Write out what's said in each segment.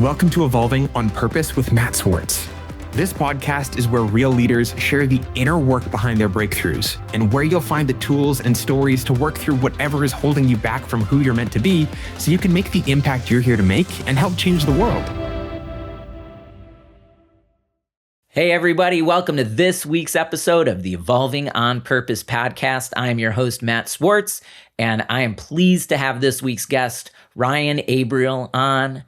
Welcome to Evolving on Purpose with Matt Swartz. This podcast is where real leaders share the inner work behind their breakthroughs and where you'll find the tools and stories to work through whatever is holding you back from who you're meant to be so you can make the impact you're here to make and help change the world. Hey everybody, welcome to this week's episode of the Evolving on Purpose podcast. I'm your host, Matt Swartz, and I am pleased to have this week's guest, Ryan Abriel, on.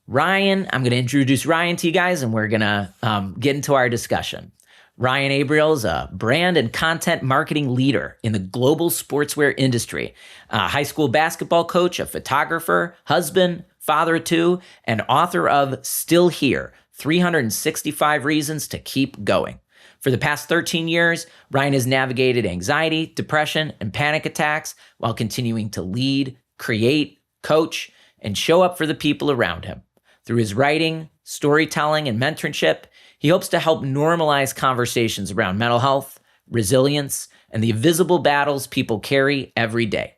Ryan, I'm going to introduce Ryan to you guys, and we're going to get into our discussion. Ryan Abriel is a brand and content marketing leader in the global sportswear industry, a high school basketball coach, a photographer, husband, father of two, and author of Still Here, 365 Reasons to Keep Going. For the past 13 years, Ryan has navigated anxiety, depression, and panic attacks while continuing to lead, create, coach, and show up for the people around him. Through his writing, storytelling, and mentorship, he hopes to help normalize conversations around mental health, resilience, and the invisible battles people carry every day.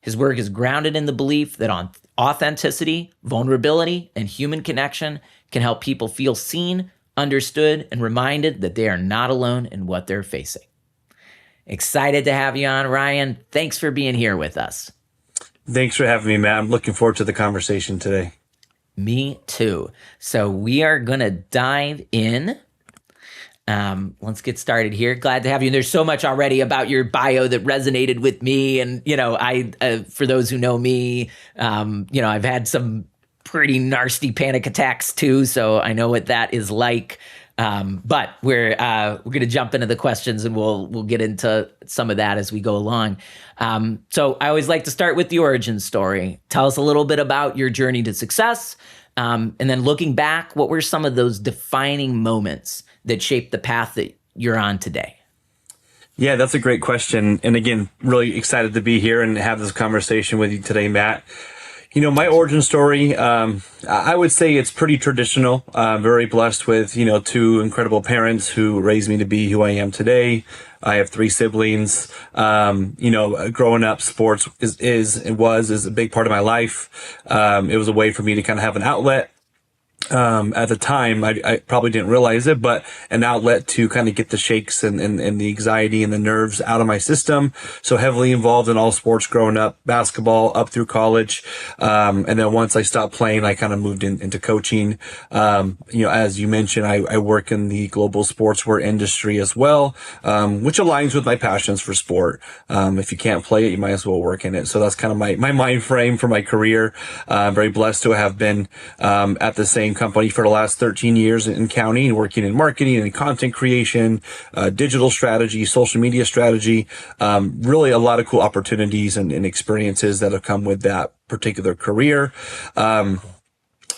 His work is grounded in the belief that authenticity, vulnerability, and human connection can help people feel seen, understood, and reminded that they are not alone in what they're facing. Excited to have you on, Ryan. Thanks for being here with us. Thanks for having me, Matt. I'm looking forward to the conversation today. Me too. So we are going to dive in. Let's get started here. Glad to have you. And there's so much already about your bio that resonated with me. And, for those who know me, I've had some pretty nasty panic attacks too. So I know what that is like. But we're going to jump into the questions and we'll get into some of that as we go along. So I always like to start with the origin story. Tell us a little bit about your journey to success. And then looking back, what were some of those defining moments that shaped the path that you're on today? Yeah, that's a great question. And again, really excited to be here and have this conversation with you today, Matt. My origin story, I would say it's pretty traditional. Very blessed with, two incredible parents who raised me to be who I am today. I have three siblings. Growing up, sports is a big part of my life. It was a way for me to kind of have an outlet. At the time, I probably didn't realize it, but an outlet to kind of get the shakes and the anxiety and the nerves out of my system. So heavily involved in all sports growing up, basketball up through college. And then once I stopped playing, I kind of moved into coaching. As you mentioned, I work in the global sportswear industry as well, which aligns with my passions for sport. If you can't play it, you might as well work in it. So that's kind of my mind frame for my career. Very blessed to have been, at the same company for the last 13 years in county and working in marketing and content creation, digital strategy, social media strategy, really a lot of cool opportunities and experiences that have come with that particular career.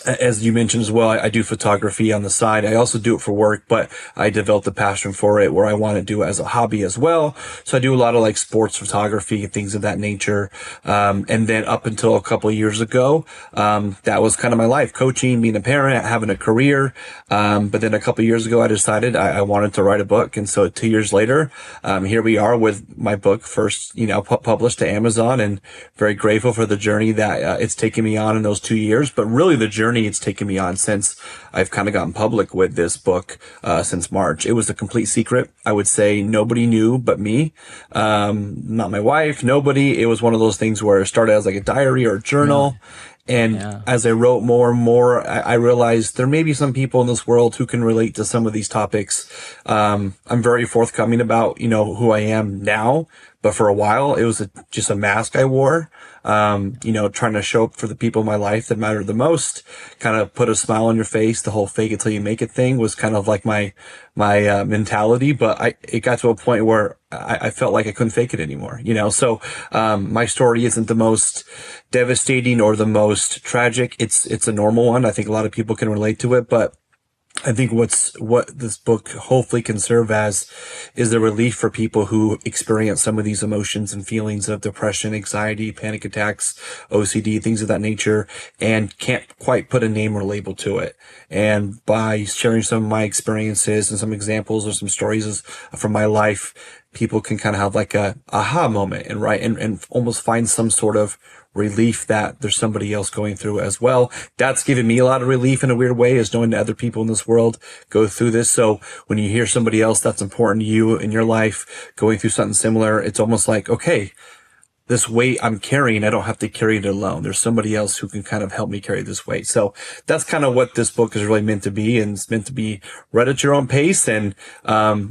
As you mentioned as well, I do photography on the side. I also do it for work, but I developed a passion for it where I want to do it as a hobby as well. So I do a lot of like sports photography and things of that nature. And then up until a couple of years ago, that was kind of my life, coaching, being a parent, having a career. But then a couple of years ago, I decided I wanted to write a book. And so 2 years later, here we are with my book first, published to Amazon, and very grateful for the journey that it's taken me on in those 2 years, but really the journey it's taken me on since I've kind of gotten public with this book, since March. It was a complete secret. I would say nobody knew but me, not my wife, nobody. It was one of those things where it started as like a diary or a journal. And as I wrote more and more, I realized there may be some people in this world who can relate to some of these topics. I'm very forthcoming about, who I am now, but for a while it was just a mask I wore, trying to show up for the people in my life that matter the most, kind of put a smile on your face. The whole fake it till you make it thing was kind of like my mentality, but it got to a point where I felt like I couldn't fake it anymore, so, my story isn't the most devastating or the most tragic. It's a normal one. I think a lot of people can relate to it, but I think what this book hopefully can serve as is the relief for people who experience some of these emotions and feelings of depression, anxiety, panic attacks, OCD, things of that nature, and can't quite put a name or label to it. And by sharing some of my experiences and some examples or some stories from my life, people can kind of have like a aha moment and almost find some sort of relief that there's somebody else going through it as well. That's given me a lot of relief in a weird way, is knowing that other people in this world go through this. So when you hear somebody else that's important to you in your life going through something similar, it's almost like, okay, this weight I'm carrying, I don't have to carry it alone. There's somebody else who can kind of help me carry this weight. So that's kind of what this book is really meant to be. And it's meant to be read at your own pace, and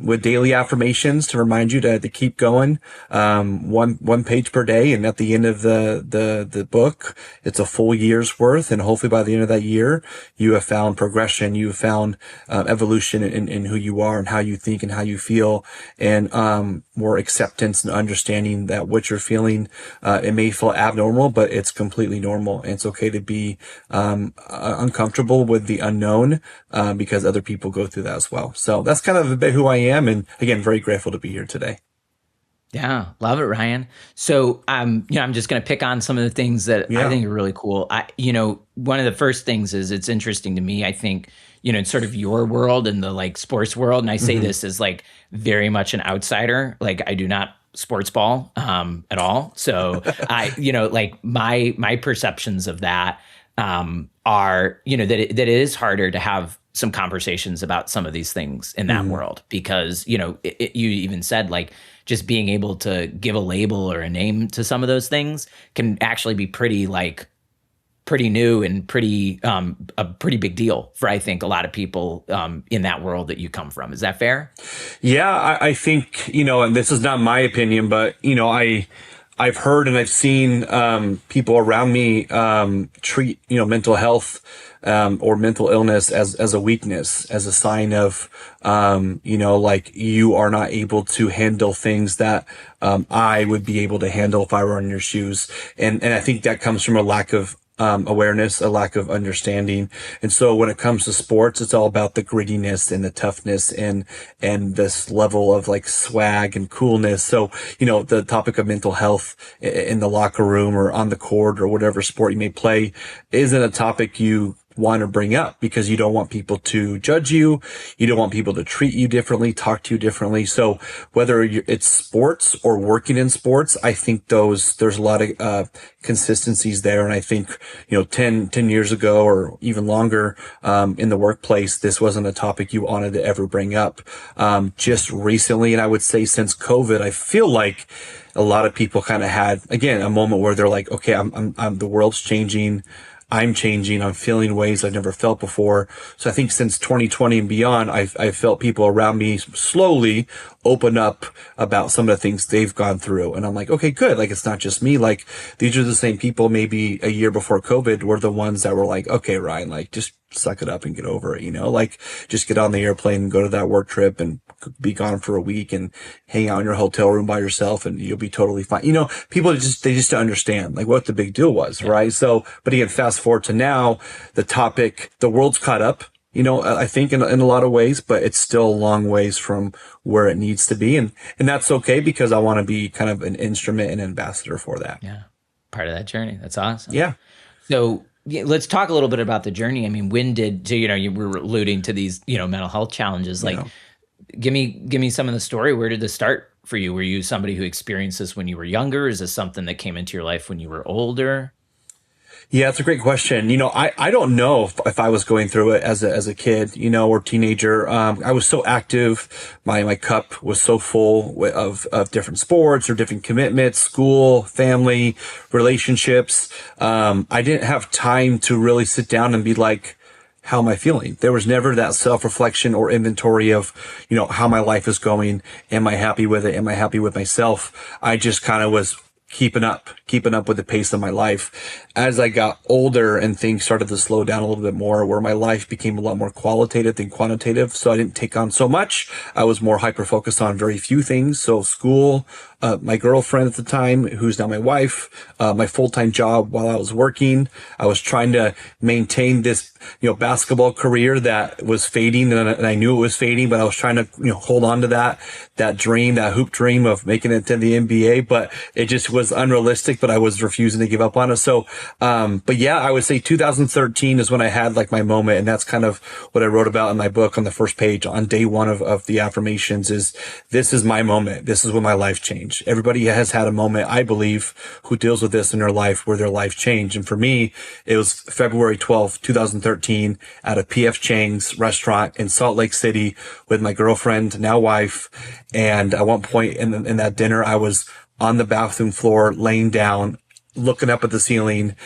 with daily affirmations to remind you to keep going, one page per day. And at the end of the book, it's a full year's worth. And hopefully by the end of that year, you have found progression. You have found evolution in who you are and how you think and how you feel, and more acceptance and understanding that what you're feeling, it may feel abnormal, but it's completely normal. And it's okay to be uncomfortable with the unknown, because other people go through that as well. So that's kind of a bit who I am. And again, very grateful to be here today. Yeah, love it, Ryan. So, I'm just going to pick on some of the things that I think are really cool. One of the first things is, it's interesting to me, I think, in sort of your world and the like sports world. And I say this as like very much an outsider. Like, I do not sports ball at all. So like my perceptions of that are, that it is harder to have some conversations about some of these things in that world, because, you even said, like, just being able to give a label or a name to some of those things can actually be pretty new and pretty a pretty big deal for, I think, a lot of people in that world that you come from. Is that fair? Yeah, I think, and this is not my opinion, but, I've heard and I've seen people around me treat, mental health or mental illness as a weakness, as a sign of, like, you are not able to handle things that I would be able to handle if I were in your shoes. And I think that comes from a lack of awareness, a lack of understanding. And so when it comes to sports, it's all about the grittiness and the toughness and this level of like swag and coolness. So, the topic of mental health in the locker room or on the court or whatever sport you may play isn't a topic you want to bring up, because you don't want people to judge you. You don't want people to treat you differently, talk to you differently. So whether it's sports or working in sports, I think there's a lot of consistencies there. And I think, 10 years ago or even longer, in the workplace, this wasn't a topic you wanted to ever bring up. Just recently, and I would say since COVID, I feel like a lot of people kind of had, again, a moment where they're like, okay, I'm the world's changing. I'm changing. I'm feeling ways I've never felt before. So I think since 2020 and beyond, I've felt people around me slowly open up about some of the things they've gone through. And I'm like, okay, good. Like, it's not just me. Like, these are the same people maybe a year before COVID were the ones that were like, okay, Ryan, like, just suck it up and get over it, like, just get on the airplane and go to that work trip and be gone for a week and hang out in your hotel room by yourself and you'll be totally fine. People they just don't understand like what the big deal was, right? So, but again, fast forward to now, the topic, the world's caught up, I think in a lot of ways, but it's still a long ways from where it needs to be. And that's okay, because I want to be kind of an instrument and ambassador for that. Yeah. Part of that journey. That's awesome. Yeah. So let's talk a little bit about the journey. I mean, you were alluding to these, mental health challenges. Like, give me some of the story. Where did this start for you? Were you somebody who experienced this when you were younger? Is this something that came into your life when you were older? Yeah, it's a great question. I don't know if I was going through it as a kid, or teenager. I was so active. My cup was so full of different sports or different commitments, school, family, relationships. I didn't have time to really sit down and be like, how am I feeling? There was never that self-reflection or inventory of, how my life is going. Am I happy with it? Am I happy with myself? I just kind of was keeping up with the pace of my life. As I got older and things started to slow down a little bit more, where my life became a lot more qualitative than quantitative. So I didn't take on so much. I was more hyper-focused on very few things. So school, my girlfriend at the time, who's now my wife, my full-time job while I was working. I was trying to maintain this, basketball career that was fading, and I knew it was fading, but I was trying to, hold on to that dream, that hoop dream of making it to the NBA, but it just was unrealistic, but I was refusing to give up on it. So, but yeah, I would say 2013 is when I had like my moment. And that's kind of what I wrote about in my book on the first page on day one of the affirmations is, this is my moment. This is when my life changed. change. Everybody has had a moment, I believe, who deals with this in their life where their life changed. And for me, it was February 12th, 2013 at a PF Chang's restaurant in Salt Lake City with my girlfriend, now wife. And at one point in that dinner, I was on the bathroom floor, laying down, looking up at the ceiling.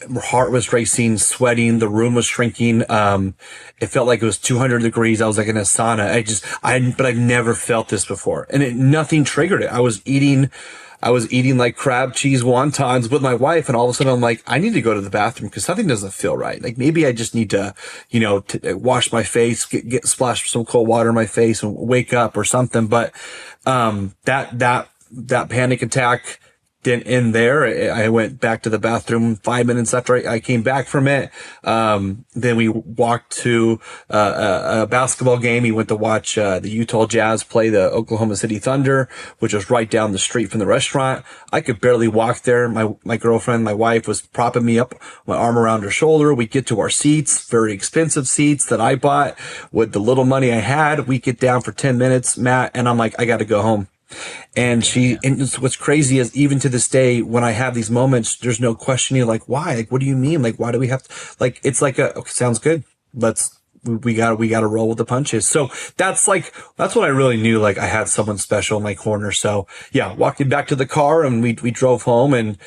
My heart was racing, sweating. The room was shrinking. It felt like it was 200 degrees. I was like in a sauna. But I've never felt this before. And nothing triggered it. I was eating like crab cheese wontons with my wife. And all of a sudden I'm like, I need to go to the bathroom because something doesn't feel right. Like maybe I just need to, wash my face, get splashed some cold water in my face and wake up or something. But, that panic attack didn't end there. I went back to the bathroom 5 minutes after I came back from it. Then we walked to a basketball game. We went to watch the Utah Jazz play the Oklahoma City Thunder, which was right down the street from the restaurant. I could barely walk there. My girlfriend, my wife, was propping me up, my arm around her shoulder. We get to our seats, very expensive seats that I bought with the little money I had. We get down for 10 minutes, Matt, and I'm like, I got to go home. And what's crazy is even to this day, when I have these moments, there's no questioning, like, why? Like, what do you mean? Like, why do we have to, like, it's like okay, sounds good. We got to roll with the punches. So that's when I really knew, like, I had someone special in my corner. So yeah, walking back to the car and we drove home, and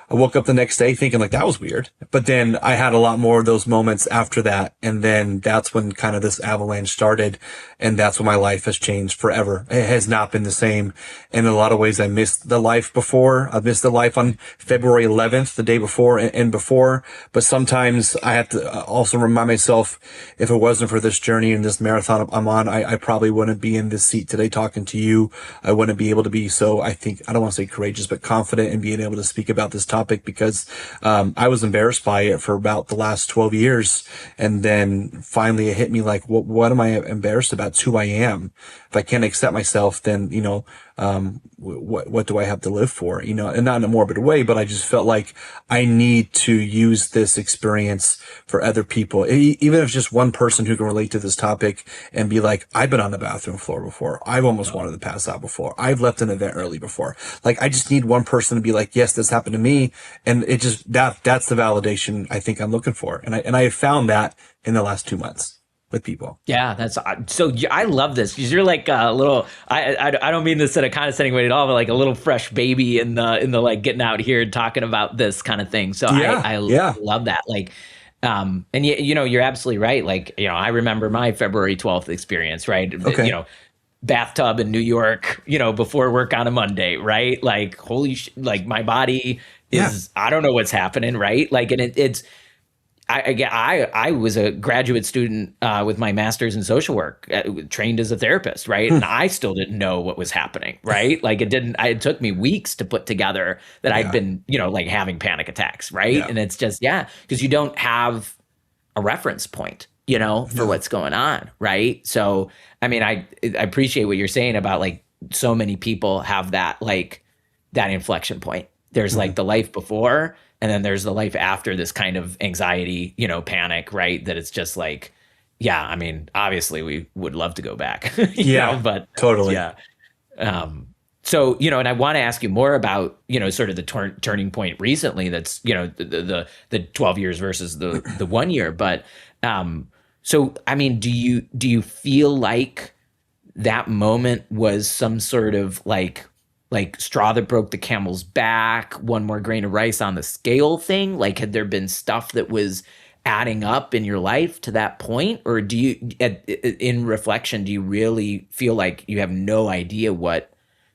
I woke up the next day thinking like that was weird. But then I had a lot more of those moments after that. And then that's when kind of this avalanche started. And that's when my life has changed forever. It has not been the same. In a lot of ways, I missed the life before. I missed the life on February 11th, the day before and before. But sometimes I have to also remind myself, if it wasn't for this journey and this marathon I'm on, I probably wouldn't be in this seat today talking to you. I wouldn't be able to be so, I don't want to say courageous, but confident in being able to speak about this topic because I was embarrassed by it for about the last 12 years. And then finally it hit me like, what am I embarrassed about? It's who I am. If I can't accept myself, then, what do I have to live for? And not in a morbid way, but I just felt like I need to use this experience for other people. Even if just one person who can relate to this topic and be like, I've been on the bathroom floor before. I've almost wanted to pass out before. I've left an event early before. Like, I just need one person to be like, yes, this happened to me. And it just, that's the validation I think I'm looking for. And I have found that in the last 2 months with people. Yeah, that's so. I love this because you're like a little. I don't mean this in a condescending way at all, but like a little fresh baby in the like getting out here and talking about this kind of thing. So yeah, I love that. Like, and you're absolutely right. Like, I remember my February 12th experience. Right. Okay. Bathtub in New York. Before work on a Monday. Right. Like, holy like my body is. I don't know what's happening. Right. Like, and it's. I was a graduate student with my master's in social work, trained as a therapist, right? And I still didn't know what was happening, right? Like it took me weeks to put together that I'd been, like having panic attacks, right? Yeah. And it's just, because you don't have a reference point, for what's going on, right? So, I mean, I appreciate what you're saying about like so many people have that, like that inflection point. There's like the life before, and then there's the life after this kind of anxiety, panic, right? That it's just like, I mean, obviously we would love to go back, but totally. Yeah. So, and I want to ask you more about, sort of the turning point recently that's, the 12 years versus the 1 year. But, so, I mean, do you feel like that moment was some sort of like straw that broke the camel's back, one more grain of rice on the scale thing? Like, had there been stuff that was adding up in your life to that point? Or do you, in reflection, do you really feel like you have no idea what,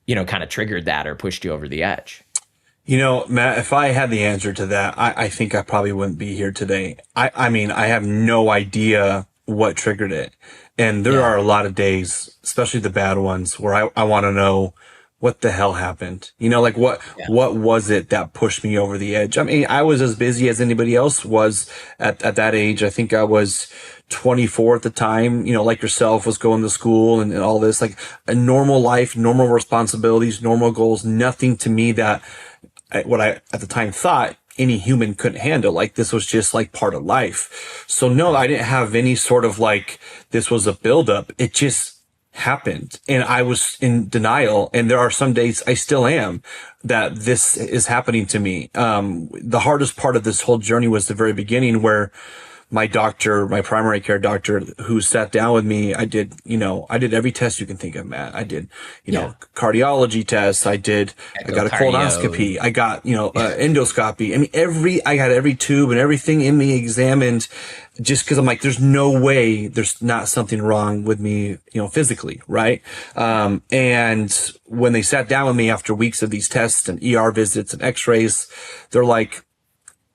kind of triggered that or pushed you over the edge? Matt, if I had the answer to that, I think I probably wouldn't be here today. I mean, I have no idea what triggered it. And there are a lot of days, especially the bad ones, where I want to know, what the hell happened? Like what was it that pushed me over the edge? I mean, I was as busy as anybody else was at that age. I think I was 24 at the time, like yourself, was going to school and all this, like a normal life, normal responsibilities, normal goals, nothing to me that what I at the time thought any human couldn't handle. Like this was just like part of life. So no, I didn't have any sort of like, this was a buildup. It just happened, and I was in denial. And there are some days I still am that this is happening to me. The hardest part of this whole journey was the very beginning, where my doctor, my primary care doctor, who sat down with me, I did every test you can think of, Matt. I did, cardiology tests. I got a colonoscopy. I got, endoscopy. I mean, I had every tube and everything in me examined, just because I'm like, there's no way there's not something wrong with me, physically. Right. And when they sat down with me after weeks of these tests and ER visits and x-rays, they're like,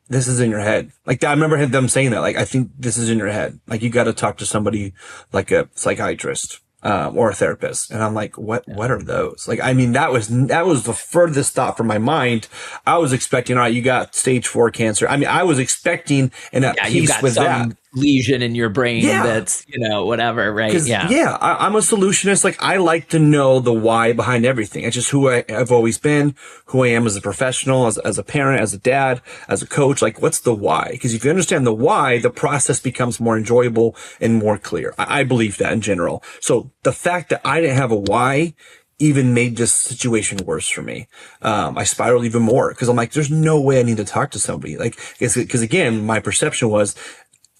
this is in your head. Like, I remember them saying that, like, I think this is in your head. Like, you got to talk to somebody like a psychiatrist, or a therapist. And I'm like, what are those? Like, I mean, that was the furthest thought from my mind. I was expecting, all right, you got stage 4 cancer. I mean, I was expecting and at peace with that lesion in your brain that's, whatever, right? Yeah. I'm a solutionist. Like, I like to know the why behind everything. It's just who I've always been, who I am as a professional, as a parent, as a dad, as a coach. Like, what's the why? Because if you understand the why, the process becomes more enjoyable and more clear. I believe that in general. So the fact that I didn't have a why even made this situation worse for me. I spiraled even more because I'm like, there's no way I need to talk to somebody. Like, because again, my perception was,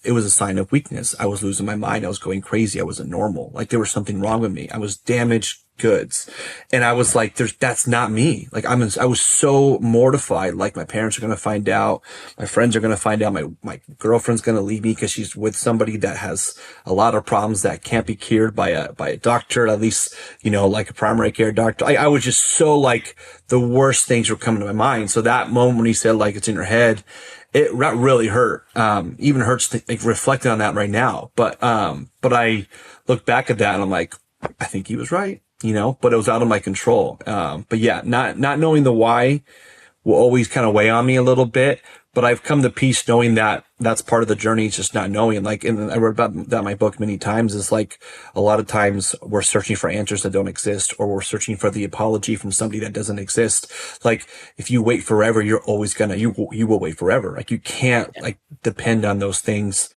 it was a sign of weakness. I was losing my mind. I was going crazy. I wasn't normal. Like, there was something wrong with me. I was damaged goods. And I was like, that's not me. Like, I was so mortified. Like, my parents are going to find out. My friends are going to find out. My girlfriend's going to leave me because she's with somebody that has a lot of problems that can't be cured by a doctor, at least, like a primary care doctor. I was just so, like, the worst things were coming to my mind. So that moment when he said, like, it's in your head, it really hurt. Even hurts reflecting on that right now. But I look back at that and I'm like, I think he was right, but it was out of my control. But yeah, not knowing the why will always kind of weigh on me a little bit, but I've come to peace knowing that that's part of the journey. It's just not knowing. Like, and I wrote about that in my book many times, is like, a lot of times we're searching for answers that don't exist, or we're searching for the apology from somebody that doesn't exist. Like, if you wait forever, you're always you will wait forever. Like, you can't depend on those things.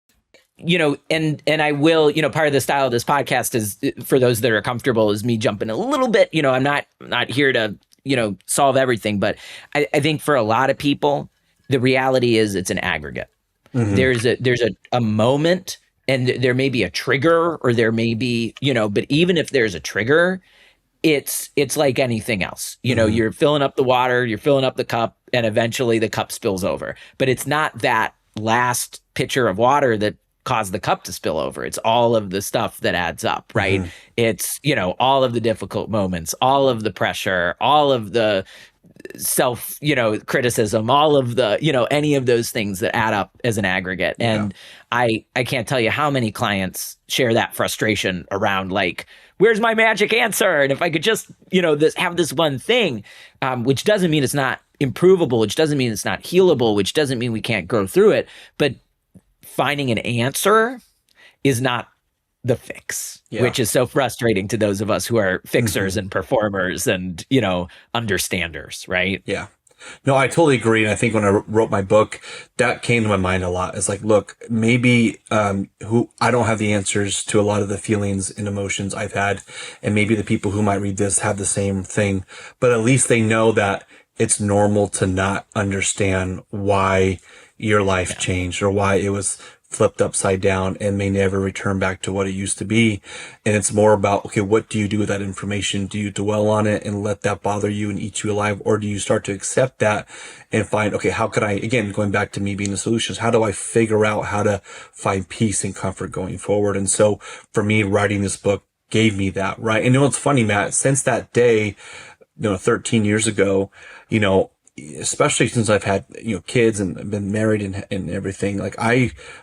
And I will, part of the style of this podcast is, for those that are comfortable, is me jumping a little bit. I'm not here to, solve everything, but I think for a lot of people, the reality is it's an aggregate. Mm-hmm. There's a moment, and there may be a trigger, or there may be, but even if there's a trigger, it's like anything else. Mm-hmm. You're filling up the water, you're filling up the cup, and eventually the cup spills over. But it's not that last pitcher of water that caused the cup to spill over. It's all of the stuff that adds up, right? Mm-hmm. It's, all of the difficult moments, all of the pressure, all of the self, criticism, all of the, any of those things that add up as an aggregate. And I can't tell you how many clients share that frustration around, like, where's my magic answer? And if I could just, have this one thing, which doesn't mean it's not improvable, which doesn't mean it's not healable, which doesn't mean we can't grow through it. But finding an answer is not the fix, which is so frustrating to those of us who are fixers and performers and, understanders, right? Yeah. No, I totally agree. And I think when I wrote my book, that came to my mind a lot. It's like, look, maybe I don't have the answers to a lot of the feelings and emotions I've had. And maybe the people who might read this have the same thing, but at least they know that it's normal to not understand why your life changed, or why it was flipped upside down and may never return back to what it used to be. And it's more about, okay, what do you do with that information? Do you dwell on it and let that bother you and eat you alive? Or do you start to accept that and find, okay, how could I, again, going back to me being the solutions, how do I figure out how to find peace and comfort going forward? And so for me, writing this book gave me that, right? And it's funny, Matt, since that day, 13 years ago, especially since I've had, kids and been married and everything, like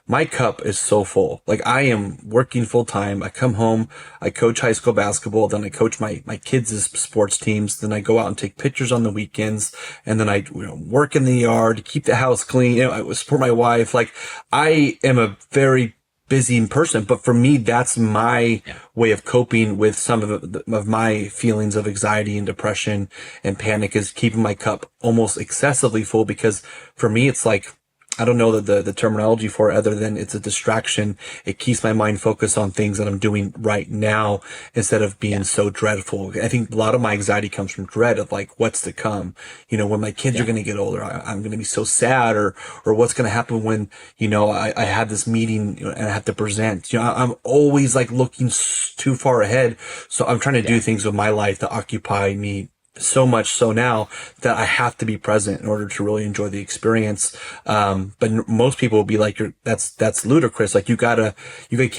my cup is so full. Like, I am working full time. I come home, I coach high school basketball, then I coach my kids' sports teams. Then I go out and take pictures on the weekends. And then I work in the yard, keep the house clean. I support my wife. Like, I am a very busy person, but for me, that's my way of coping with some of my feelings of anxiety and depression and panic, is keeping my cup almost excessively full. Because for me, it's like, I don't know the terminology for it other than it's a distraction. It keeps my mind focused on things that I'm doing right now instead of being so dreadful. I think a lot of my anxiety comes from dread of like what's to come. You know, when my kids are going to get older, I'm going to be so sad, or what's going to happen when, you know, I have this meeting, you know, and I have to present. You know, I'm always like looking too far ahead. So I'm trying to do things with my life that occupy me so much so now that I have to be present in order to really enjoy the experience. But most people will be like, that's ludicrous. Like you can't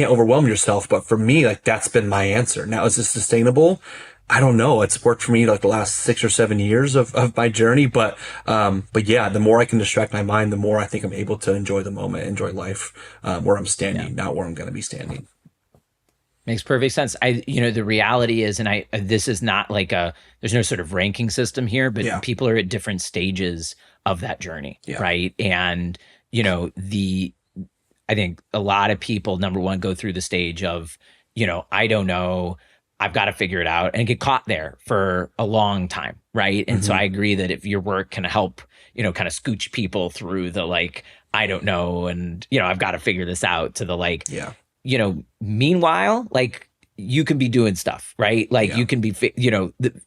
overwhelm yourself. But for me, like that's been my answer. Now, is this sustainable? I don't know. It's worked for me like the last 6 or 7 years of my journey. But yeah, the more I can distract my mind, the more I think I'm able to enjoy the moment, enjoy life, where I'm standing, not where I'm going to be standing. Makes perfect sense. The reality is, and this is not like there's no sort of ranking system here, but people are at different stages of that journey, right? And, I think a lot of people, number one, go through the stage of, I don't know, I've got to figure it out, and get caught there for a long time, right? And so I agree that if your work can help, kind of scooch people through the like, I don't know, and, I've got to figure this out, to the like, meanwhile, like you can be doing stuff, right? Like you can be,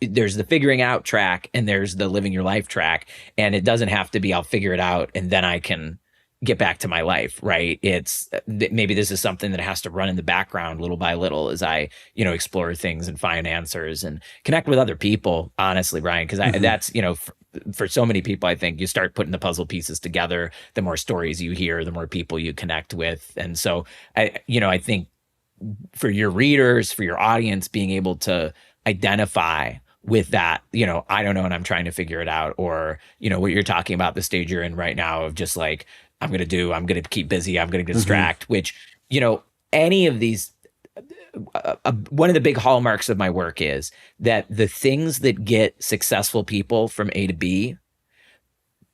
there's the figuring out track and there's the living your life track. And it doesn't have to be, I'll figure it out and then I can get back to my life, right? It's maybe this is something that has to run in the background little by little as I, explore things and find answers and connect with other people, honestly, Ryan, because that's, for so many people, I think you start putting the puzzle pieces together, the more stories you hear, the more people you connect with. And so I think for your readers, for your audience, being able to identify with that, I don't know, and I'm trying to figure it out, or, what you're talking about, the stage you're in right now of just like, I'm going to keep busy, I'm going to distract, which, any of these, one of the big hallmarks of my work is that the things that get successful people from A to B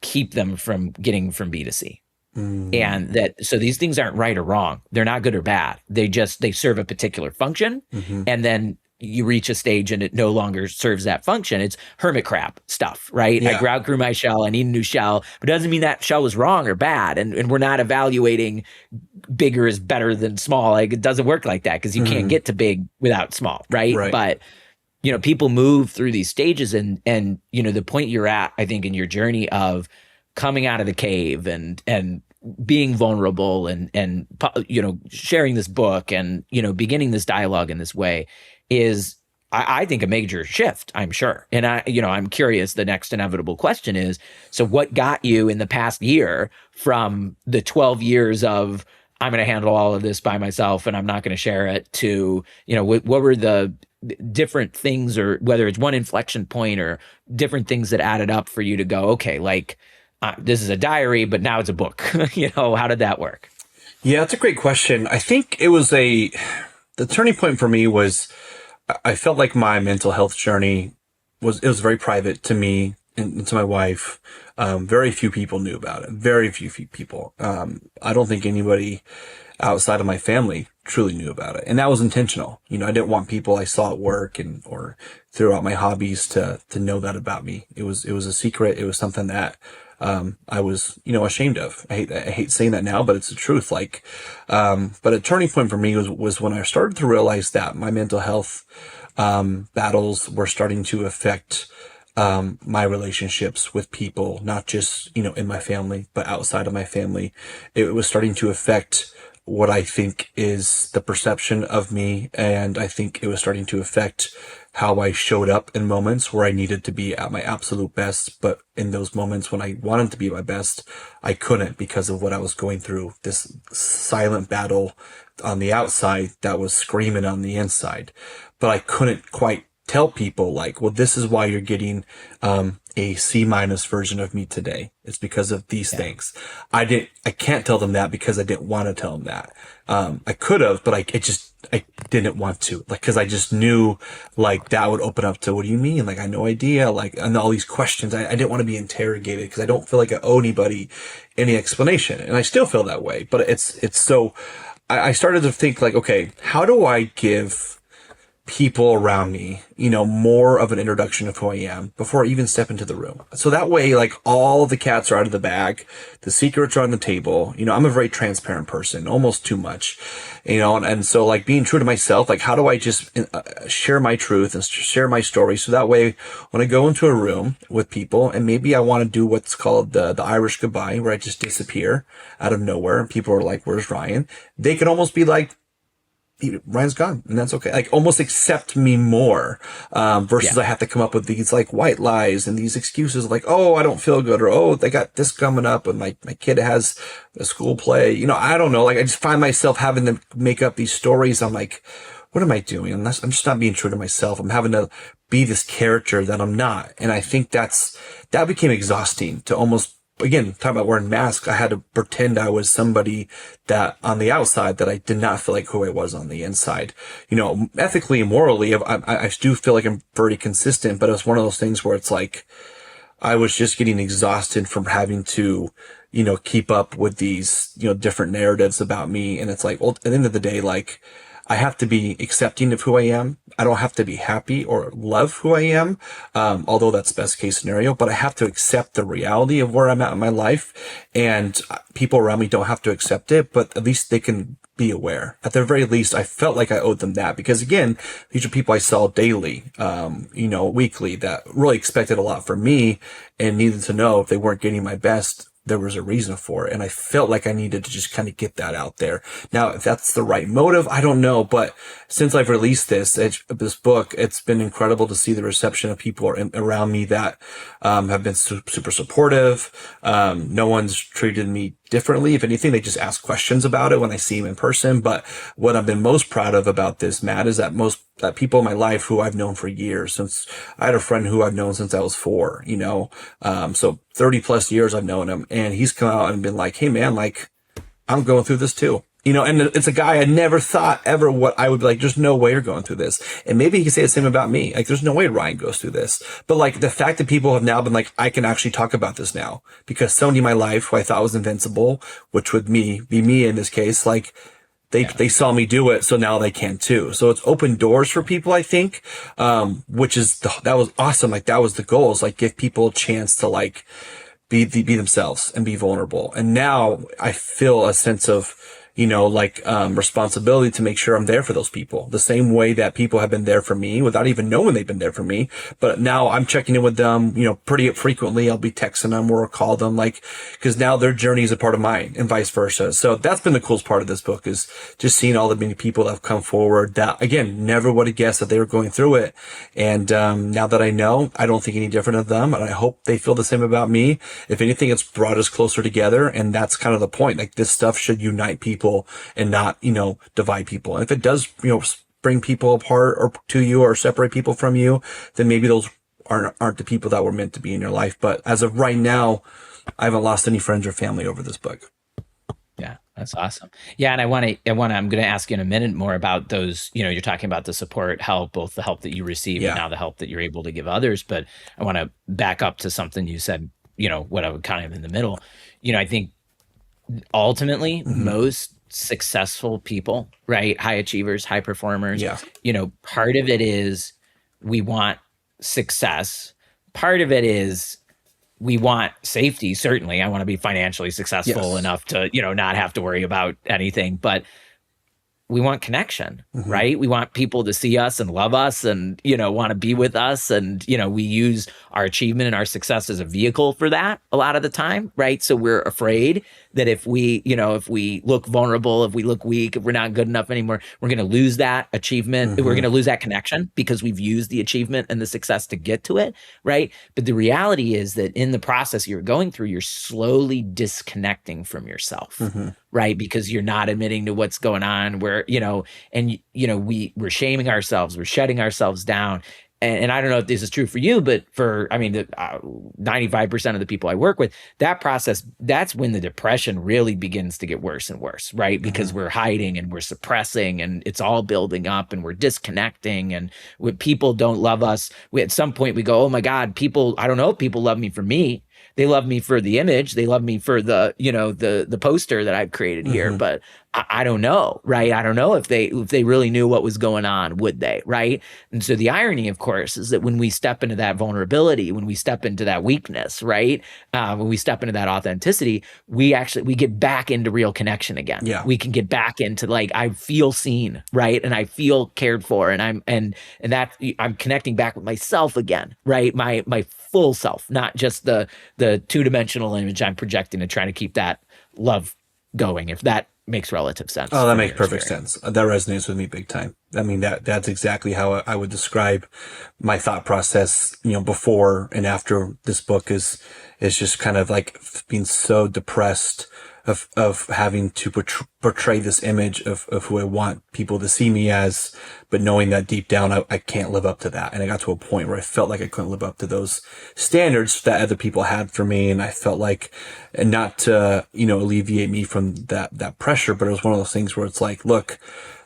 keep them from getting from B to C. And so these things aren't right or wrong. They're not good or bad. They serve a particular function. And then you reach a stage and it no longer serves that function. It's hermit crab stuff, right? I outgrew my shell. I need a new shell, but it doesn't mean that shell was wrong or bad. And we're not evaluating bigger is better than small. Like it doesn't work like that, because you can't get to big without small, right? But people move through these stages, and the point you're at, I think, in your journey of coming out of the cave and being vulnerable and sharing this book and beginning this dialogue in this way is, I think, a major shift, I'm sure. And I'm curious, the next inevitable question is, so what got you in the past year from the 12 years of, I'm going to handle all of this by myself and I'm not going to share it, to, what were the different things, or whether it's one inflection point or different things that added up for you to go, okay, like this is a diary, but now it's a book. How did that work? Yeah, that's a great question. I think it was the turning point for me was, I felt like my mental health journey was very private to me and to my wife. Very few people knew about it. Very few people. I don't think anybody outside of my family truly knew about it. And that was intentional. I didn't want people I saw at work or throughout my hobbies to know that about me. It was a secret. It was something that I was, ashamed of. I hate saying that now, but it's the truth. Like, but a turning point for me was when I started to realize that my mental health, battles were starting to affect, my relationships with people, not just, in my family, but outside of my family. It was starting to affect what I think is the perception of me. And I think it was starting to affect how I showed up in moments where I needed to be at my absolute best. But in those moments when I wanted to be my best, I couldn't, because of what I was going through, this silent battle on the outside that was screaming on the inside. But I couldn't quite tell people, like, well, this is why you're getting a C- version of me today. It's because of these things. I can't tell them that because I didn't want to tell them that. I could have, but I didn't want to, like, cause I just knew, like, that would open up to, what do you mean? Like, I had no idea, like, and all these questions. I didn't want to be interrogated, because I don't feel like I owe anybody any explanation. And I still feel that way, but it's so, I started to think, like, okay, how do I give people around me, more of an introduction of who I am before I even step into the room. So that way, like, all the cats are out of the bag, the secrets are on the table. I'm a very transparent person, almost too much, and so, like, being true to myself, like, how do I just share my truth and share my story? So that way, when I go into a room with people, and maybe I want to do what's called the Irish goodbye, where I just disappear out of nowhere and people are like, where's Ryan? They can almost be like, Ryan's gone, and that's okay. Like, almost accept me more, versus I have to come up with these like white lies and these excuses like, oh, I don't feel good, or, oh, they got this coming up and my kid has a school play. I don't know. Like, I just find myself having to make up these stories. I'm like, what am I doing? I'm just not being true to myself. I'm having to be this character that I'm not. And I think that became exhausting to almost, again, talking about wearing masks, I had to pretend I was somebody that on the outside that I did not feel like who I was on the inside. Ethically and morally, I do feel like I'm very consistent, but it's one of those things where it's like, I was just getting exhausted from having to, keep up with these, different narratives about me. And it's like, well, at the end of the day, like, I have to be accepting of who I am. I don't have to be happy or love who I am, although that's best case scenario, but I have to accept the reality of where I'm at in my life, and people around me don't have to accept it, but at least they can be aware. At the very least, I felt like I owed them that, because again, these are people I saw daily, weekly, that really expected a lot from me and needed to know if they weren't getting my best, there was a reason for it. And I felt like I needed to just kind of get that out there. Now, if that's the right motive, I don't know. But since I've released this book, it's been incredible to see the reception of people around me that have been super supportive. No one's treated me differently. If anything, they just ask questions about it when I see them in person. But what I've been most proud of about this, Matt, is that that people in my life who I've known for years, since I had a friend who I've known since I was 4, so 30 plus years I've known him, and he's come out and been like, hey man, like, I'm going through this too. And it's a guy I never thought ever what I would be like, there's no way you're going through this. And maybe he can say the same about me. Like, there's no way Ryan goes through this. But like, the fact that people have now been like, I can actually talk about this now, because somebody in my life who I thought was invincible, which would be me in this case, like, they saw me do it, so now they can too. So it's opened doors for people, I think, which is, that was awesome. Like, that was the goal, is like, give people a chance to like, be themselves and be vulnerable. And now I feel a sense of, responsibility to make sure I'm there for those people the same way that people have been there for me without even knowing they've been there for me. But now I'm checking in with them, pretty frequently. I'll be texting them or call them, like, cause now their journey is a part of mine and vice versa. So that's been the coolest part of this book, is just seeing all the many people that have come forward that, again, never would have guessed that they were going through it. And, now that I know, I don't think any different of them. And I hope they feel the same about me. If anything, it's brought us closer together. And that's kind of the point. Like, this stuff should unite people and not, divide people. And if it does, bring people apart or to you or separate people from you, then maybe those aren't the people that were meant to be in your life. But as of right now, I haven't lost any friends or family over this book. Yeah, that's awesome. Yeah. And I'm going to ask you in a minute more about those, you're talking about the support, help, both the help that you receive and now the help that you're able to give others. But I want to back up to something you said, what I would kind of in the middle, I think ultimately most successful people, right? High achievers, high performers. Yeah. Part of it is we want success. Part of it is we want safety. Certainly, I want to be financially successful enough to, not have to worry about anything. But we want connection, right? We want people to see us and love us and, want to be with us. And, we use our achievement and our success as a vehicle for that a lot of the time, right? So we're afraid that if we look vulnerable, if we look weak, if we're not good enough anymore, we're going to lose that achievement. We're going to lose that connection because we've used the achievement and the success to get to it, right? But the reality is that in the process you're going through, you're slowly disconnecting from yourself, right? Because you're not admitting to what's going on, we're shaming ourselves, we're shutting ourselves down. And I don't know if this is true for you, but 95% of the people I work with, that process, that's when the depression really begins to get worse and worse, right? Because we're hiding and we're suppressing and it's all building up and we're disconnecting, and when people don't love us, at some point we go, oh my God, I don't know if people love me for me. They love me for the image. They love me for the, the poster that I've created here. But I don't know, right? I don't know if they really knew what was going on, would they, right? And so the irony, of course, is that when we step into that vulnerability, when we step into that weakness, right, when we step into that authenticity, we get back into real connection again. Yeah. We can get back into like, I feel seen, right, and I feel cared for, and I'm connecting back with myself again, right, my full self, not just the two-dimensional image I'm projecting, and trying to keep that love going, if that makes relative sense. Oh, that makes perfect sense. That resonates with me big time. I mean, that's exactly how I would describe my thought process, before and after this book is just kind of like being so depressed of having to portray this image of who I want people to see me as, but knowing that deep down, I can't live up to that. And I got to a point where I felt like I couldn't live up to those standards that other people had for me. And I felt like, and not to, alleviate me from that pressure, but it was one of those things where it's like, look,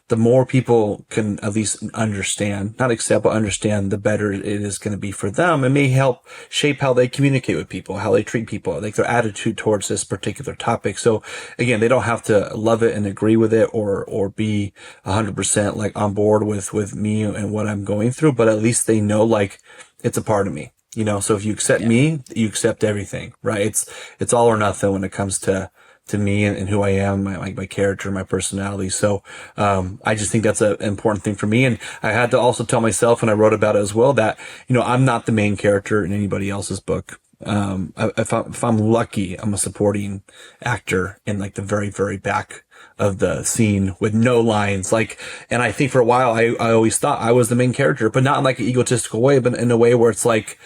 the more people can at least understand, not accept, but understand, the better it is going to be for them. It may help shape how they communicate with people, how they treat people, like their attitude towards this particular topic. So again, they don't have to love it and agree with it or be 100% like on board with me and what I'm going through, but at least they know like it's a part of me. So if you accept me, you accept everything, right? It's all or nothing when it comes to me and who I am, my character, my personality. So, I just think that's an important thing for me. And I had to also tell myself, and I wrote about it as well, that, I'm not the main character in anybody else's book. If I'm lucky, I'm a supporting actor in like the very, very back of the scene with no lines. And I think for a while, I always thought I was the main character, but not in like an egotistical way, but in a way where it's like,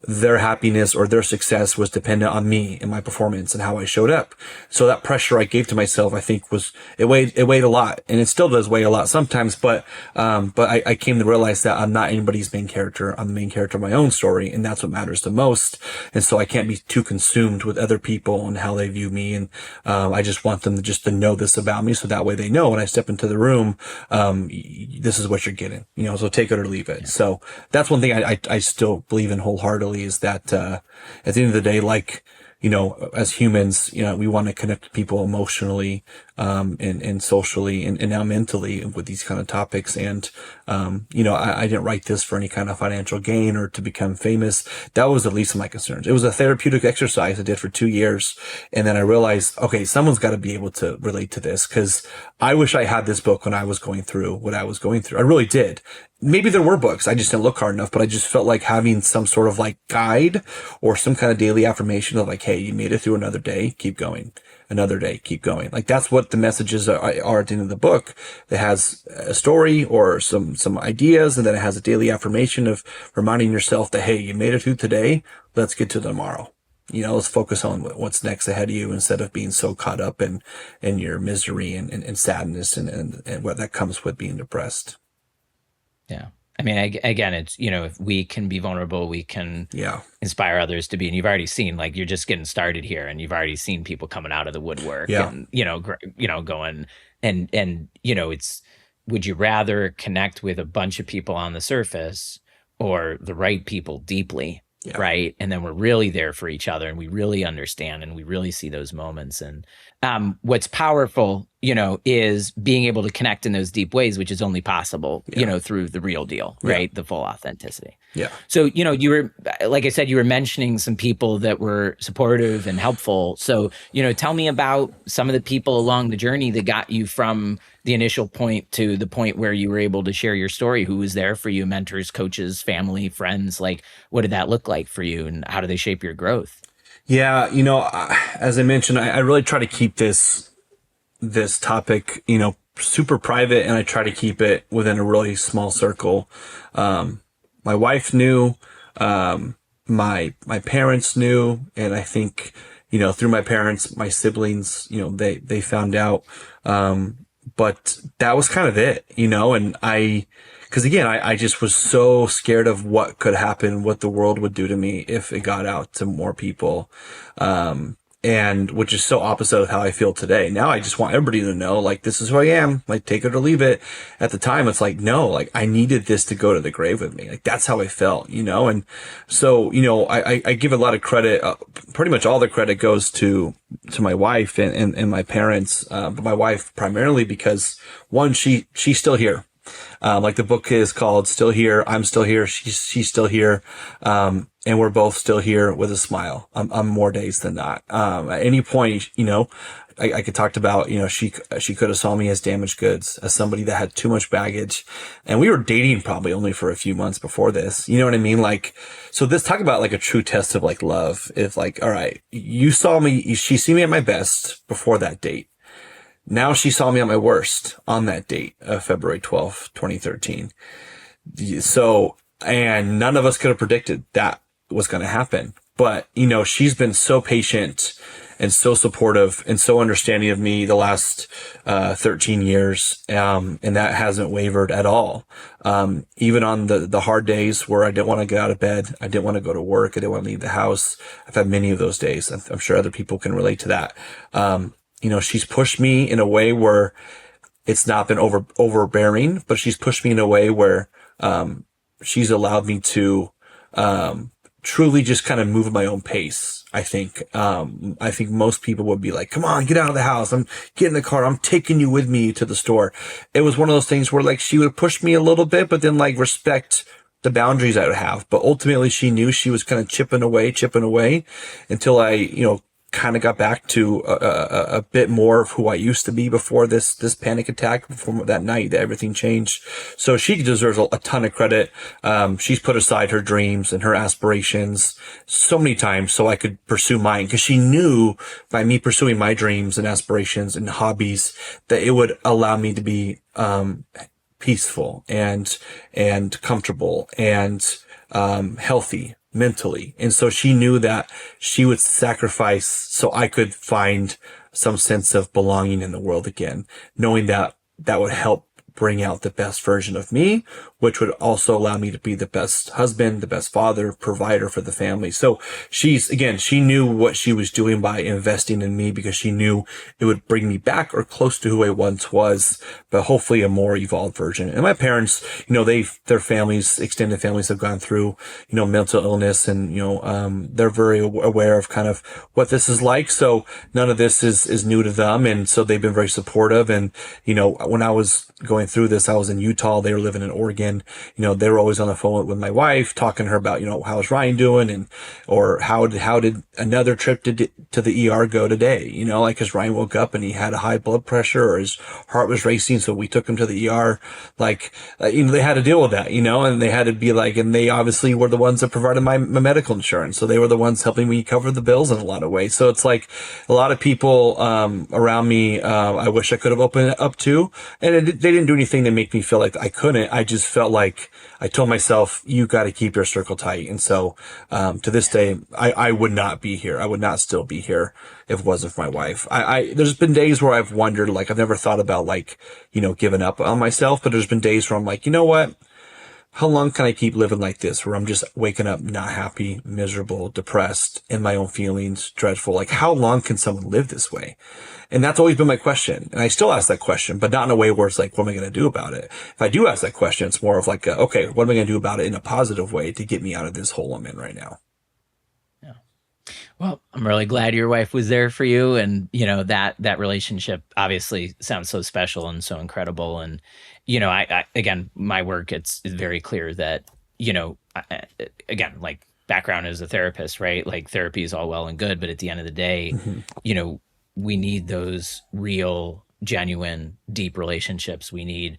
their happiness or their success was dependent on me and my performance and how I showed up. So that pressure I gave to myself, I think it weighed a lot, and it still does weigh a lot sometimes. But I came to realize that I'm not anybody's main character. I'm the main character of my own story, and that's what matters the most. And so I can't be too consumed with other people and how they view me. And, I just want them to know this about me. So that way they know when I step into the room, this is what you're getting, so take it or leave it. Yeah. So that's one thing I still believe in wholeheartedly, is that, at the end of the day, like, as humans, we want to connect with people emotionally, and socially and now mentally with these kind of topics. And, I didn't write this for any kind of financial gain or to become famous. That was the least of my concerns. It was a therapeutic exercise I did for 2 years. And then I realized, okay, someone's got to be able to relate to this, because I wish I had this book when I was going through what I was going through. I really did. Maybe there were books, I just didn't look hard enough, but I just felt like having some sort of like guide or some kind of daily affirmation of like, hey, you made it through another day, keep going. Another day, keep going. Like that's what the messages are at the end of the book. It has a story or some ideas, and then it has a daily affirmation of reminding yourself that, hey, you made it through today, let's get to tomorrow. Let's focus on what's next ahead of you, instead of being so caught up in your misery and sadness and what that comes with being depressed. Yeah. I mean, again, it's, if we can be vulnerable, we can inspire others to be. And you've already seen, like, you're just getting started here, and you've already seen people coming out of the woodwork and, going and, it's, would you rather connect with a bunch of people on the surface or the right people deeply? Yeah. Right. And then we're really there for each other, and we really understand, and we really see those moments. And what's powerful, is being able to connect in those deep ways, which is only possible, through the real deal, right? The full authenticity. Yeah. So, you were, like I said, you were mentioning some people that were supportive and helpful. So, tell me about some of the people along the journey that got you from the initial point to the point where you were able to share your story. Who was there for you? Mentors, coaches, family, friends? Like, what did that look like for you, and how do they shape your growth? Yeah. As I mentioned, I really try to keep this topic, super private, and I try to keep it within a really small circle. My wife knew, my parents knew, and I think, through my parents, my siblings, they found out. But that was kind of it, and because again, I just was so scared of what could happen, what the world would do to me if it got out to more people. and which is so opposite of how I feel today. Now I just want everybody to know, like, this is who I am, like, take it or leave it. At the time, it's like, no, like, I needed this to go to the grave with me. Like, that's how I felt, and so, I give a lot of credit, pretty much all the credit goes to my wife and my parents, but my wife primarily because one, she's still here. Like the book is called Still Here. I'm still here. She's still here. And we're both still here with a smile. I'm more days than not. At any point, I could talk about, she could have saw me as damaged goods, as somebody that had too much baggage. And we were dating probably only for a few months before this. You know what I mean? Like, so this talk about like a true test of like love. If like, all right, she see me at my best before that date. Now she saw me at my worst on that date of February 12th, 2013. So, and none of us could have predicted that was going to happen. But, she's been so patient and so supportive and so understanding of me the last 13 years. And that hasn't wavered at all. Even on the hard days where I didn't want to get out of bed, I didn't want to go to work, I didn't want to leave the house. I've had many of those days. I'm sure other people can relate to that. She's pushed me in a way where it's not been overbearing, but she's pushed me in a way where, she's allowed me to, truly just kind of move at my own pace. I think most people would be like, come on, get out of the house. Get in the car. I'm taking you with me to the store. It was one of those things where like she would push me a little bit, but then like respect the boundaries I would have. But ultimately she knew she was kind of chipping away until I, kind of got back to a bit more of who I used to be before this panic attack, before that night that everything changed. So she deserves a ton of credit. She's put aside her dreams and her aspirations so many times so I could pursue mine, because she knew by me pursuing my dreams and aspirations and hobbies that it would allow me to be peaceful and comfortable and healthy mentally. And so she knew that she would sacrifice so I could find some sense of belonging in the world again, knowing that that would help bring out the best version of me, which would also allow me to be the best husband, the best father, provider for the family. So she knew what she was doing by investing in me, because she knew it would bring me back or close to who I once was, but hopefully a more evolved version. And my parents, their families, extended families have gone through, mental illness, and, they're very aware of kind of what this is like. So none of this is new to them. And so they've been very supportive. And, when I was going through this, I was in Utah, they were living in Oregon. They were always on the phone with my wife, talking to her about, how's Ryan doing? Or how did another trip to the ER go today? Like, cause Ryan woke up and he had a high blood pressure, or his heart was racing. So we took him to the ER. Like, they had to deal with that, and they had to be like, and they obviously were the ones that provided my medical insurance. So they were the ones helping me cover the bills in a lot of ways. So it's like a lot of people, around me, I wish I could have opened it up to, and they didn't do anything to make me feel like I couldn't. I just felt like I told myself, you got to keep your circle tight. And so, to this day, I would not be here. I would not still be here if it wasn't for my wife. There's been days where I've wondered, like, I've never thought about like, giving up on myself, but there's been days where I'm like, you know what? How long can I keep living like this, where I'm just waking up not happy, miserable, depressed, in my own feelings, dreadful? Like, how long can someone live this way? And that's always been my question. And I still ask that question, but not in a way where it's like, what am I going to do about it? If I do ask that question, it's more of like, okay, what am I going to do about it in a positive way to get me out of this hole I'm in right now? Yeah. Well, I'm really glad your wife was there for you. And, that relationship obviously sounds so special and so incredible. And, I again, my work, it's very clear that, again, like, background as a therapist, right? Like, therapy is all well and good, but at the end of the day, we need those real, genuine, deep relationships. We need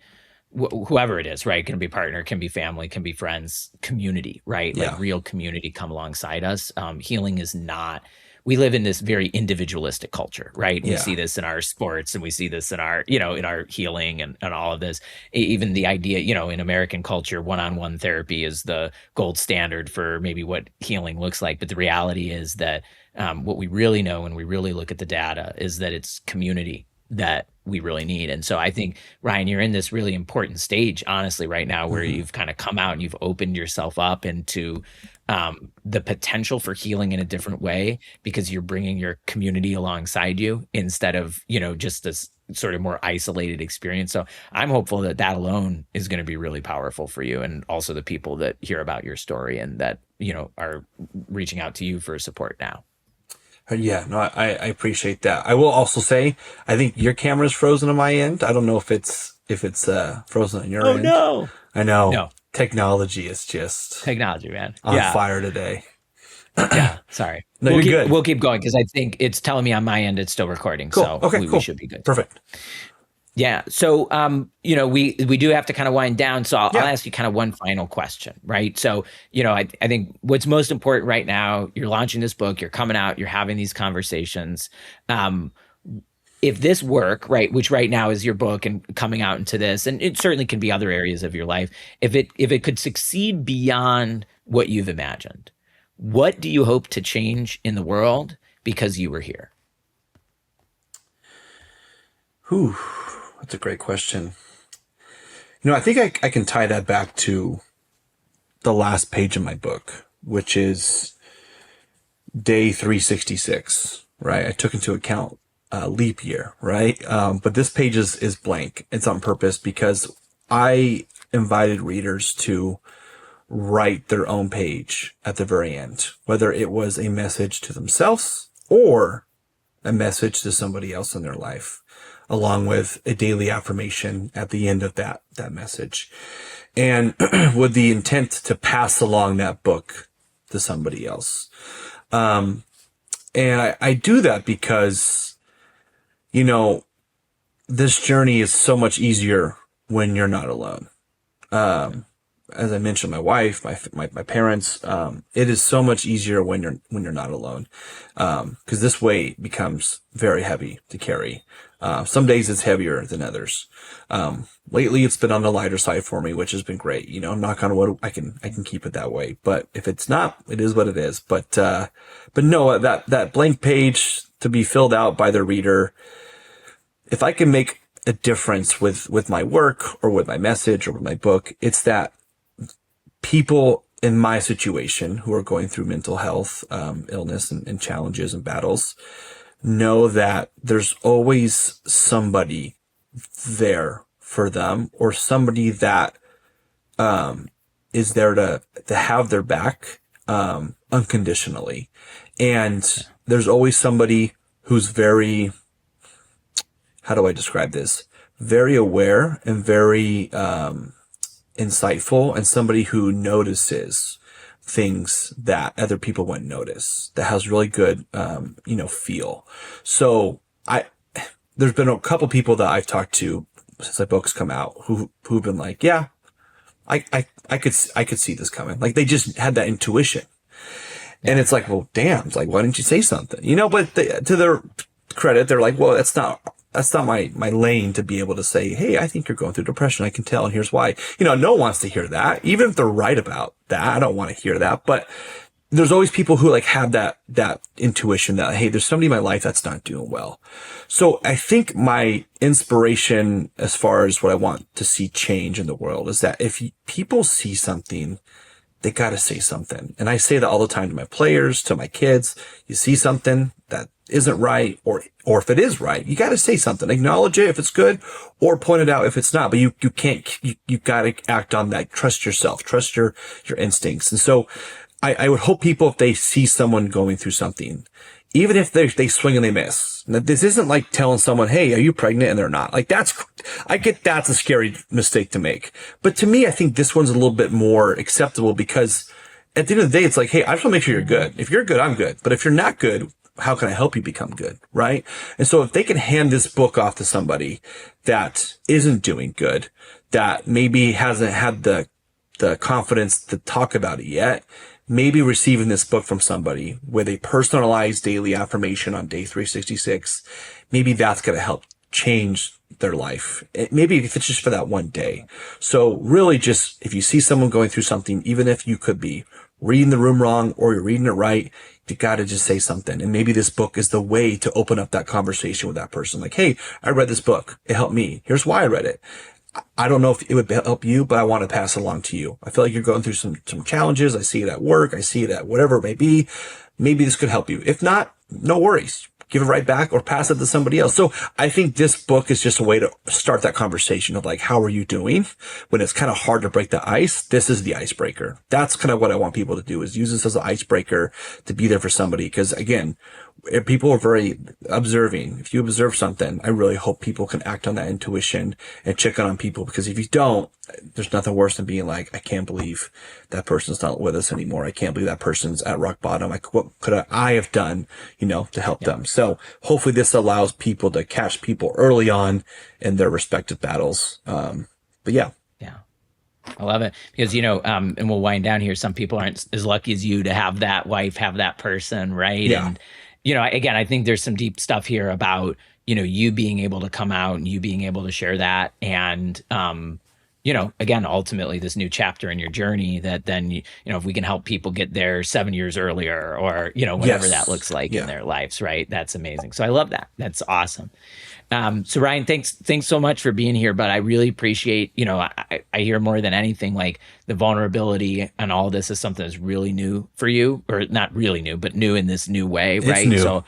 whoever it is, right? It can be partner, can be family, can be friends, community, right? Yeah. Like, real community come alongside us. Healing is not, we live in this very individualistic culture, right? We see this in our sports, and we see this in our, in our healing and all of this. Even the idea, in American culture, one-on-one therapy is the gold standard for maybe what healing looks like. But the reality is that what we really know when we really look at the data is that it's community that we really need. And so I think, Ryan, you're in this really important stage, honestly, right now, where you've kind of come out and you've opened yourself up into the potential for healing in a different way because you're bringing your community alongside you instead of, just this sort of more isolated experience. So I'm hopeful that that alone is going to be really powerful for you, and also the people that hear about your story and that, are reaching out to you for support now. Yeah, no, I appreciate that. I will also say, I think your camera's frozen on my end. I don't know if it's frozen on your end. Oh no. I know. No. Technology is just Technology, man. on fire today. Yeah, sorry. No, you're good. We'll keep going because I think it's telling me on my end it's still recording. Cool. So Okay, cool. We should be good. Perfect. Yeah. So, we do have to kind of wind down. So I'll ask you kind of one final question, right? So, I think what's most important right now, you're launching this book, you're coming out, you're having these conversations. If this work, right, which right now is your book and coming out into this, and it certainly can be other areas of your life, if it could succeed beyond what you've imagined, what do you hope to change in the world because you were here? Whew, that's a great question. I think I can tie that back to the last page of my book, which is day 366, right? I took into account leap year, right? But this page is blank. It's on purpose because I invited readers to write their own page at the very end, whether it was a message to themselves or a message to somebody else in their life, along with a daily affirmation at the end of that message. And with the intent to pass along that book to somebody else. And I do that because, this journey is so much easier when you're not alone. As I mentioned, my wife, my parents, it is so much easier when you're not alone. 'Cause this weight becomes very heavy to carry. Some days it's heavier than others. Lately it's been on the lighter side for me, which has been great. Knock on wood, I can keep it that way. But if it's not, it is what it is. But no, that blank page to be filled out by the reader, if I can make a difference with my work or with my message or with my book, it's that people in my situation who are going through mental health, illness and challenges and battles know that there's always somebody there for them, or somebody that, is there to have their back, unconditionally. And there's always somebody who's very, how do I describe this? Very aware and very, insightful, and somebody who notices things that other people wouldn't notice, that has really good, feel. So there's been a couple people that I've talked to since my book's come out who've been like, yeah, I could see this coming. Like they just had that intuition. And it's like, well, damn, it's like, why didn't you say something? But to their credit, they're like, well, that's not my lane to be able to say, hey, I think you're going through depression. I can tell. And here's why. No one wants to hear that. Even if they're right about that, I don't want to hear that. But there's always people who have that intuition that, hey, there's somebody in my life that's not doing well. So I think my inspiration as far as what I want to see change in the world is that if people see something, they got to say something. And I say that all the time to my players, to my kids. You see something that isn't right, or if it is right, you got to say something. Acknowledge it if it's good, or point it out if it's not. But you got to act on that. Trust yourself. Trust your instincts. And so I would hope people, if they see someone going through something, even if they swing and they miss. Now, this isn't like telling someone, hey, are you pregnant? And they're not. I get that's a scary mistake to make. But to me, I think this one's a little bit more acceptable, because at the end of the day, it's like, hey, I just want to make sure you're good. If you're good, I'm good. But if you're not good, how can I help you become good? Right? And so if they can hand this book off to somebody that isn't doing good, that maybe hasn't had the confidence to talk about it yet, maybe receiving this book from somebody with a personalized daily affirmation on day 366, maybe that's going to help change their life. Maybe if it's just for that one day. So really just, if you see someone going through something, even if you could be reading the room wrong or you're reading it right, you got to just say something. And maybe this book is the way to open up that conversation with that person. Like, hey, I read this book. It helped me. Here's why I read it. I don't know if it would help you, but I want to pass it along to you. I feel like you're going through some challenges. I see it at work. I see it at whatever it may be. Maybe this could help you. If not, no worries. Give it right back or pass it to somebody else. So I think this book is just a way to start that conversation of like, how are you doing? When it's kind of hard to break the ice, this is the icebreaker. That's kind of what I want people to do, is use this as an icebreaker to be there for somebody. Because again, if people are very observing. If you observe something, I really hope people can act on that intuition and check on people, because if you don't, there's nothing worse than being like, I can't believe that person's not with us anymore. I can't believe that person's at rock bottom. Like, what could I have done, to help them? So hopefully this allows people to catch people early on in their respective battles. But yeah. Yeah. I love it, because, and we'll wind down here. Some people aren't as lucky as you to have that wife, have that person. Right. Yeah. And, again, I think there's some deep stuff here about, you being able to come out and you being able to share that. And, again, ultimately this new chapter in your journey that then, if we can help people get there 7 years earlier or, whatever that looks like in their lives, right? That's amazing. So I love that. That's awesome. So Ryan, thanks so much for being here, but I really appreciate, I hear more than anything, like the vulnerability and all this is something that's really new for you, or not really new, but new in this new way. Right. New. So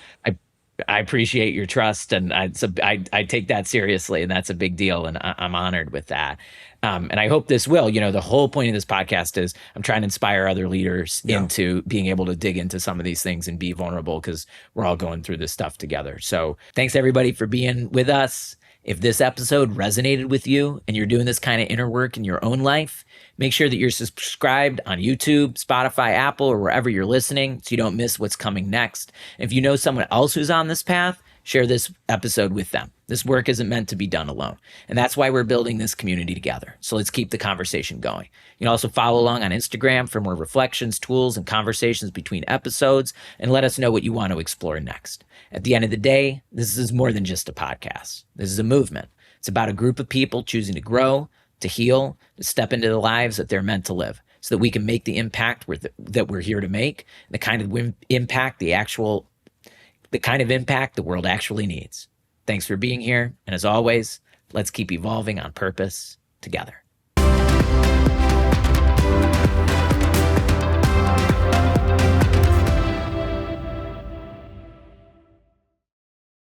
I appreciate your trust, and I take that seriously, and that's a big deal. And I'm honored with that. And I hope this will, the whole point of this podcast is I'm trying to inspire other leaders into being able to dig into some of these things and be vulnerable, because we're all going through this stuff together. So thanks everybody for being with us. If this episode resonated with you and you're doing this kind of inner work in your own life, make sure that you're subscribed on YouTube, Spotify, Apple, or wherever you're listening so you don't miss what's coming next. If you know someone else who's on this path, share this episode with them. This work isn't meant to be done alone. And that's why we're building this community together. So let's keep the conversation going. You can also follow along on Instagram for more reflections, tools, and conversations between episodes, and let us know what you want to explore next. At the end of the day, this is more than just a podcast. This is a movement. It's about a group of people choosing to grow, to heal, to step into the lives that they're meant to live, so that we can make the impact that we're here to make, the kind of impact the world actually needs. Thanks for being here. And as always, let's keep evolving on purpose together.